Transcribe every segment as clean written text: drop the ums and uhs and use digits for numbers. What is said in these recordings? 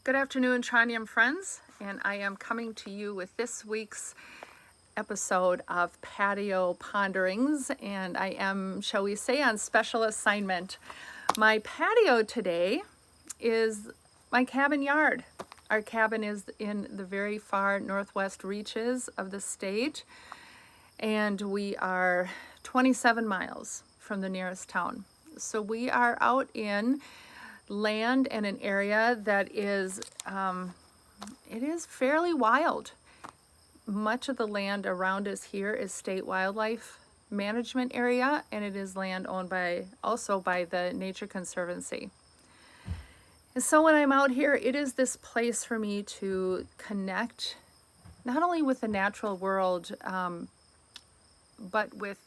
Good afternoon, Tronium friends, and I am coming to you with this week's episode of Patio Ponderings, and I am, shall we say, on special assignment. My patio today is my cabin yard. Our cabin is in the very far northwest reaches of the state, and we are 27 miles from the nearest town. So we are out in land and an area that is it is fairly wild. Much of the land around us here is state wildlife management area, and it is land owned also by the Nature Conservancy. And so when I'm out here, it is this place for me to connect not only with the natural world, but with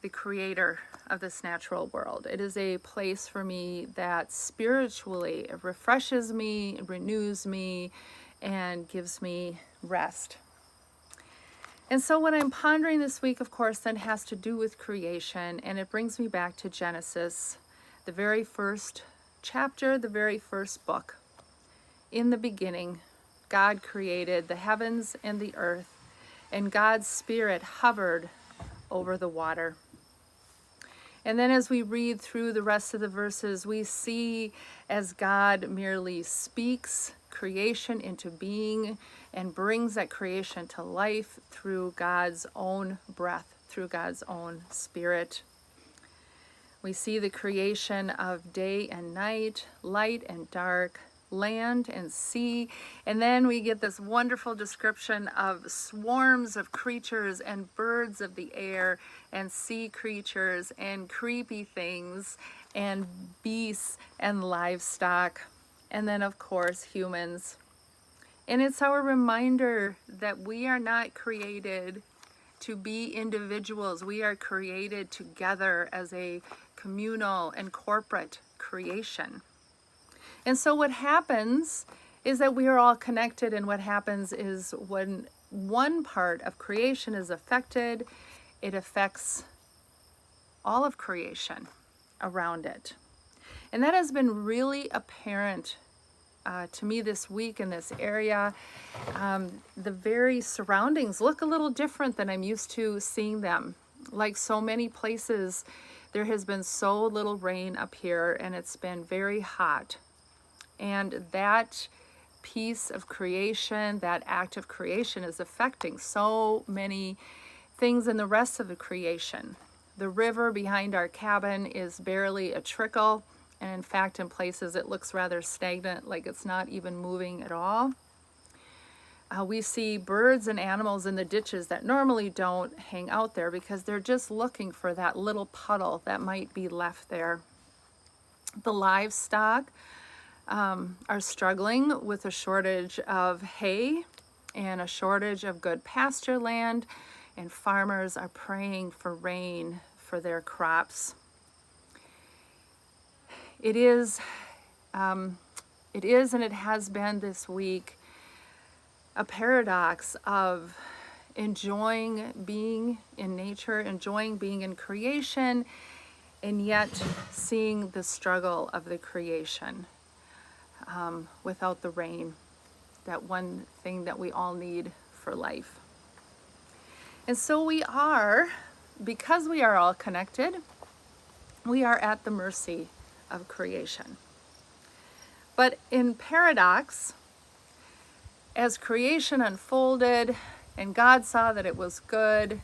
the creator of this natural world. It is a place for me that spiritually refreshes me, renews me, and gives me rest. And so what I'm pondering this week, of course, then has to do with creation, and it brings me back to Genesis, the very first chapter, the very first book. In the beginning, God created the heavens and the earth, and God's Spirit hovered over the water. And then as we read through the rest of the verses, we see as God merely speaks creation into being and brings that creation to life through God's own breath, through God's own Spirit. We see the creation of day and night, light and dark, land and sea, and then we get this wonderful description of swarms of creatures and birds of the air and sea creatures and creepy things and beasts and livestock, and then of course humans. And it's our reminder that we are not created to be individuals. We are created together as a communal and corporate creation. And so what happens is that we are all connected, and what happens is when one part of creation is affected, it affects all of creation around it. And that has been really apparent to me this week in this area. The very surroundings look a little different than I'm used to seeing them. Like so many places, there has been so little rain up here, and it's been very hot. And that piece of creation, that act of creation, is affecting so many things in the rest of the creation. The river behind our cabin is barely a trickle, and in fact, in places it looks rather stagnant, like it's not even moving at all. We see birds and animals in the ditches that normally don't hang out there because they're just looking for that little puddle that might be left there. The livestock are struggling with a shortage of hay and a shortage of good pasture land, and farmers are praying for rain for their crops. It is and it has been this week a paradox of enjoying being in nature, enjoying being in creation, and yet seeing the struggle of the creation. Without the rain, that one thing that we all need for life. And so we are, because we are all connected, we are at the mercy of creation. But in paradox, as creation unfolded and God saw that it was good,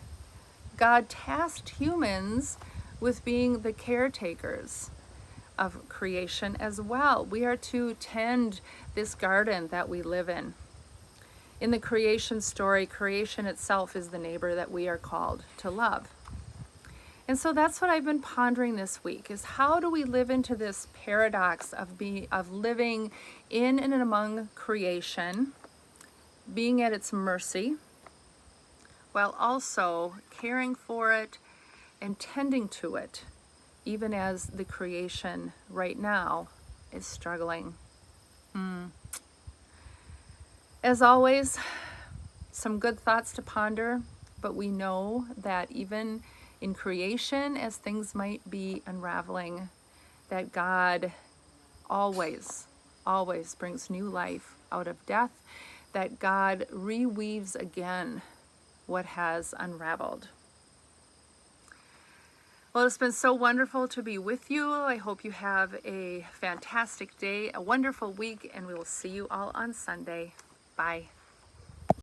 God tasked humans with being the caretakers of creation as well. We are to tend this garden that we live in. In the creation story, creation itself is the neighbor that we are called to love. And so that's what I've been pondering this week, is how do we live into this paradox of living in and among creation, being at its mercy, while also caring for it and tending to it, even as the creation right now is struggling. As always, some good thoughts to ponder, but we know that even in creation, as things might be unraveling, that God always always brings new life out of death, that God reweaves again what has unraveled. Well, it's been so wonderful to be with you. I hope you have a fantastic day, a wonderful week, and we will see you all on Sunday. Bye.